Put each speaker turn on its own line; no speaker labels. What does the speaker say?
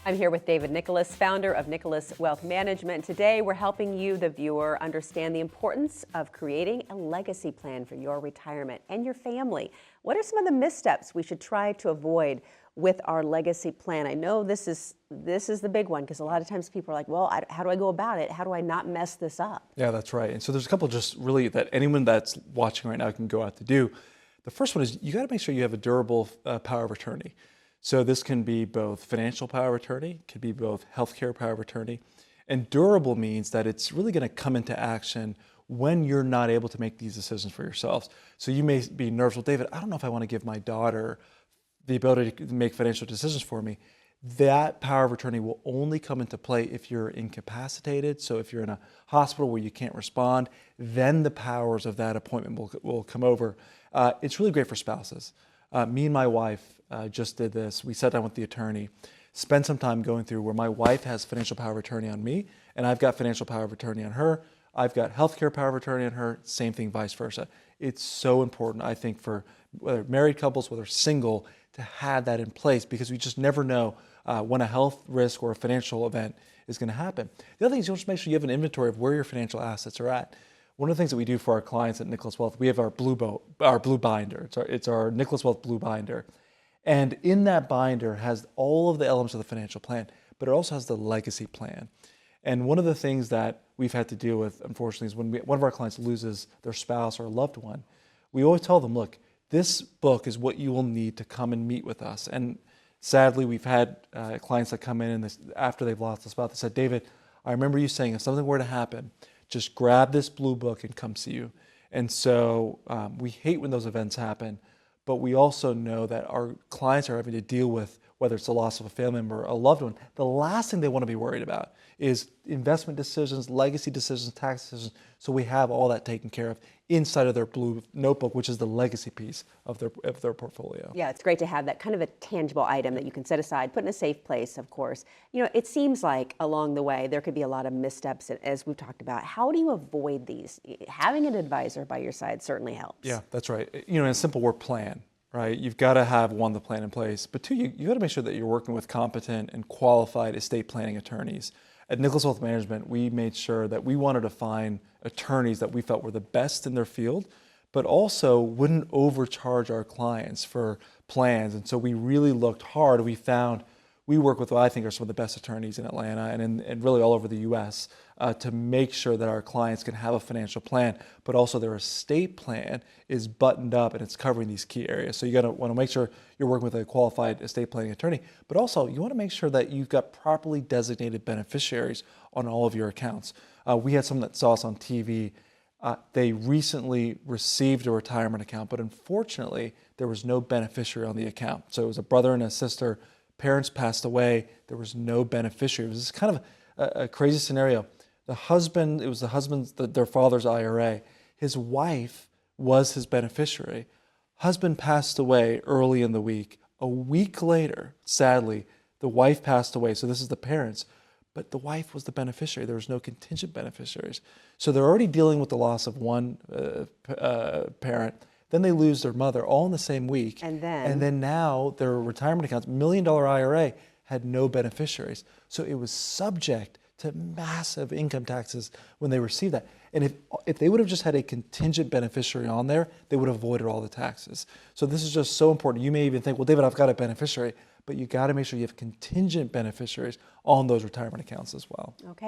I'm here with David Nicholas, founder of Nicholas Wealth Management. Today, we're helping you, the viewer, understand the importance of creating a legacy plan for your retirement and your family. What are some of the missteps we should try to avoid with our legacy plan? I know this is the big one, because a lot of times people are like, well, how do I go about it? How do I not mess this up?
Yeah, that's right. And so there's a couple just really that anyone that's watching right now can go out to do. The first one is you got to make sure you have a durable power of attorney. So this can be both financial power of attorney, could be both healthcare power of attorney. And durable means that it's really going to come into action when you're not able to make these decisions for yourselves. So you may be nervous, well, David, I don't know if I want to give my daughter the ability to make financial decisions for me. That power of attorney will only come into play if you're incapacitated. So if you're in a hospital where you can't respond, then the powers of that appointment will come over. It's really great for spouses. Me and my wife just did this. We sat down with the attorney, spent some time going through where my wife has financial power of attorney on me, and I've got financial power of attorney on her. I've got healthcare power of attorney on her, same thing, vice versa. It's so important, I think, for whether married couples, whether single, to have that in place, because we just never know when a health risk or a financial event is going to happen. The other thing is you want to make sure you have an inventory of where your financial assets are at. One of the things that we do for our clients at Nicholas Wealth, we have our blue binder. It's our Nicholas Wealth blue binder. And in that binder has all of the elements of the financial plan, but it also has the legacy plan. And one of the things that we've had to deal with, unfortunately, is when one of our clients loses their spouse or a loved one, we always tell them, look, this book is what you will need to come and meet with us. And sadly, we've had clients that come in and after they've lost a spouse, they said, David, I remember you saying if something were to happen, just grab this blue book and come see you. And so we hate when those events happen, but we also know that our clients are having to deal with, whether it's the loss of a family member or a loved one, the last thing they want to be worried about is investment decisions, legacy decisions, tax decisions. So we have all that taken care of inside of their blue notebook, which is the legacy piece of their portfolio.
Yeah, it's great to have that kind of a tangible item that you can set aside, put in a safe place, of course. You know, it seems like along the way there could be a lot of missteps, as we've talked about. How do you avoid these? Having an advisor by your side certainly helps.
Yeah, that's right. You know, in a simple word, plan. Right? You've got to have, one, the plan in place, but two, you got to make sure that you're working with competent and qualified estate planning attorneys. At Nicholas Wealth Management, we made sure that we wanted to find attorneys that we felt were the best in their field, but also wouldn't overcharge our clients for plans. And so we really looked hard. We work with what I think are some of the best attorneys in Atlanta and really all over the U.S. To make sure that our clients can have a financial plan, but also their estate plan is buttoned up and it's covering these key areas. So you want to make sure you're working with a qualified estate planning attorney, but also you want to make sure that you've got properly designated beneficiaries on all of your accounts. We had someone that saw us on TV. They recently received a retirement account, but unfortunately there was no beneficiary on the account. So it was a brother and a sister. Parents passed away. There was no beneficiary. It was this kind of a crazy scenario. It was the husband's, their father's IRA. His wife was his beneficiary. Husband passed away early in the week. A week later, sadly, the wife passed away. So this is the parents, but the wife was the beneficiary. There was no contingent beneficiaries. So they're already dealing with the loss of one parent. Then they lose their mother all in the same week. And then now their retirement accounts, $1 million IRA, had no beneficiaries. So it was subject to massive income taxes when they received that. And if they would have just had a contingent beneficiary on there, they would have avoided all the taxes. So this is just so important. You may even think, well, David, I've got a beneficiary, but you got to make sure you have contingent beneficiaries on those retirement accounts as well.
Okay.